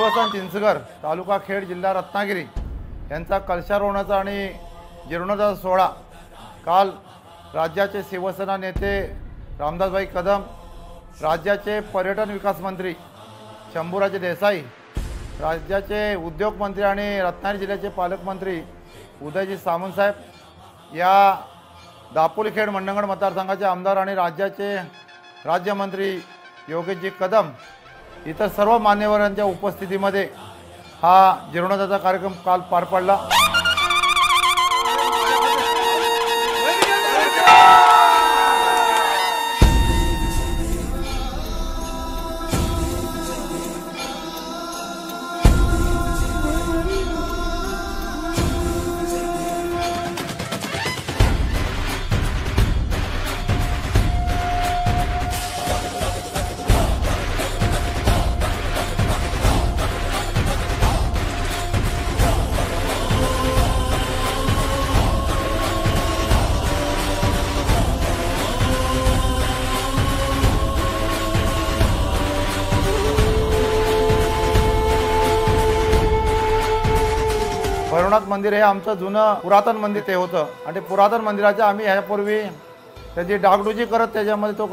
देवस्थान चिंचघर तालुका खेड जिल्हा रत्नागिरी यांचा कलशारोहणाचा आणि जीर्णोद्धार सोहळा काल राज्याचे शिवसेना नेते रामदासभाई कदम, राज्याचे पर्यटन विकास मंत्री शंभूराजे देसाई, राज्याचे उद्योग मंत्री आणि रत्नागिरी जिल्ह्याचे पालकमंत्री उदयजी सामंत साहेब, या दापोली खेड मंडणगड मतदारसंघाचे आमदार आणि राज्याचे राज्यमंत्री योगेशजी कदम इतर सर्व मान्यवरांच्या उपस्थितीमध्ये हा जीर्णोद्धाराचा कार्यक्रम काल पार पडला। भैरवनाथ मंदिर हे आमचं जुनं पुरातन मंदिर ते होतं आणि ते पुरातन मंदिराच्या आम्ही ह्यापूर्वी त्याची डागडुजी करत त्याच्यामध्ये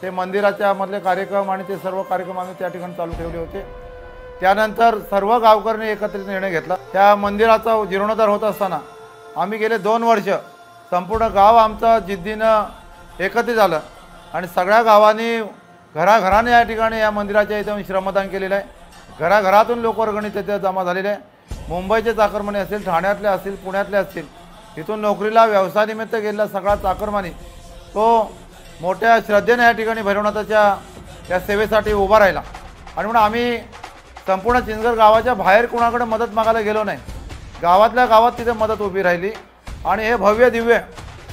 ते मंदिराच्या मधले कार्यक्रम आणि ते सर्व कार्यक्रम आम्ही त्या ठिकाणी चालू ठेवले होते। त्यानंतर सर्व गावकऱ्यांनी एकत्रित निर्णय घेतला। त्या मंदिराचा जीर्णोद्धार होत असताना आम्ही गेले 2 वर्ष संपूर्ण गाव आमचं जिद्दीनं एकत्रित झालं आणि सगळ्या गावांनी घराघराने या ठिकाणी या मंदिराच्या इथे श्रमदान केलेलं आहे। घराघरातून लोकवर्गणी तिथे जमा झालेले आहे। मुंबईचे चाकरमानी असेल, ठाण्यातले असतील, पुण्यातले असतील, इथून नोकरीला व्यवसायानिमित्त गेलेला सगळा चाकरमानी तो मोठ्या श्रद्धेने या ठिकाणी भैरवनाथाच्या या सेवेसाठी उभा राहिला आणि म्हणून आम्ही संपूर्ण चिंचघर गावाच्या बाहेर कोणाकडे मदत मागायला गेलो नाही। गावातल्या गावात तिथे मदत उभी राहिली आणि हे भव्य दिव्य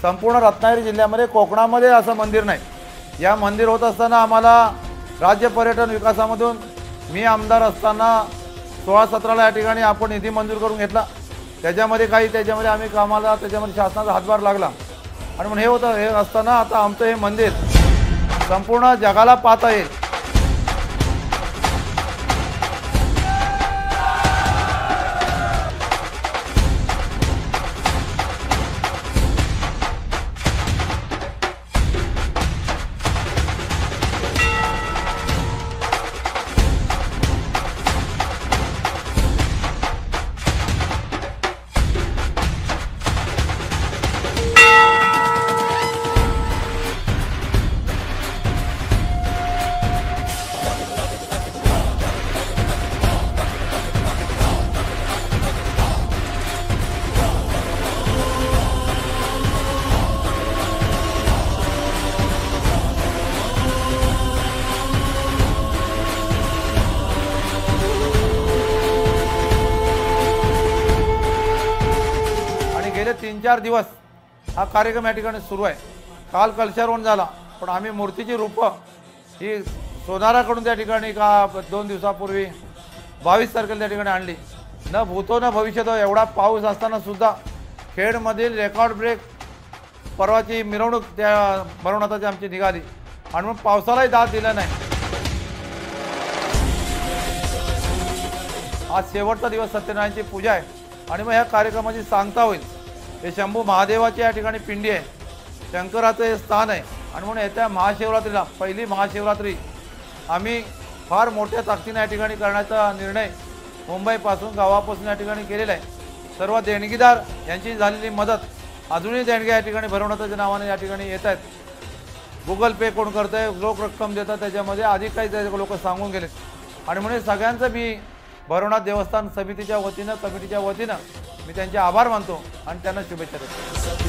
संपूर्ण रत्नागिरी जिल्ह्यामध्ये कोकणामध्ये असं मंदिर नाही। या मंदिर होत असताना आम्हाला राज्य पर्यटन विकासामधून मी आमदार असताना 16-17ला या ठिकाणी आपण निधी मंजूर करून घेतला। त्याच्यामध्ये आम्ही कामाला त्याच्यामध्ये शासनाचा हातभार लागला आणि म्हणून हे असताना आता आमचं हे मंदिर संपूर्ण जगाला पाहता येईल। गेले 3-4 दिवस हा कार्यक्रम या ठिकाणी सुरू आहे। काल कलशारोहण झाला, पण आम्ही मूर्तीची रूपं ही सोनाराकडून त्या ठिकाणी 2 दिवसापूर्वी 22 तारखेला त्या ठिकाणी आणली। न भूतो न भविष्यतो एवढा पाऊस असताना सुद्धा खेडमधील रेकॉर्ड ब्रेक परवाची मिरवणूक त्या भैरवनाथाची आमची निघाली आणि मग पावसालाही दाद दिला नाही। आज शेवटचा दिवस सत्यनारायणची पूजा आहे आणि मग ह्या कार्यक्रमाची सांगता होईल। हे शंभू महादेवाची या ठिकाणी पिंडी आहे, शंकराचं हे स्थान आहे आणि म्हणून येत्या महाशिवरात्रीला पहिली महाशिवरात्री आम्ही फार मोठ्या ताकदीने या ठिकाणी करण्याचा निर्णय मुंबईपासून गावापासून या ठिकाणी केलेला आहे। सर्व देणगीदार यांची झालेली मदत अजूनही देणग्या या ठिकाणी भैरवनाथाच्या नावाने या ठिकाणी येत आहेत। गुगल पे कोण करत आहे, लोक रक्कम देतात, त्याच्यामध्ये आधी काही लोक सांगून गेलेत आणि म्हणून सगळ्यांचं मी भैरवनाथ देवस्थान समितीच्या वतीनं कमिटीच्या वतीनं मी त्यांचे आभार मानतो आणि त्यांना शुभेच्छा देतो।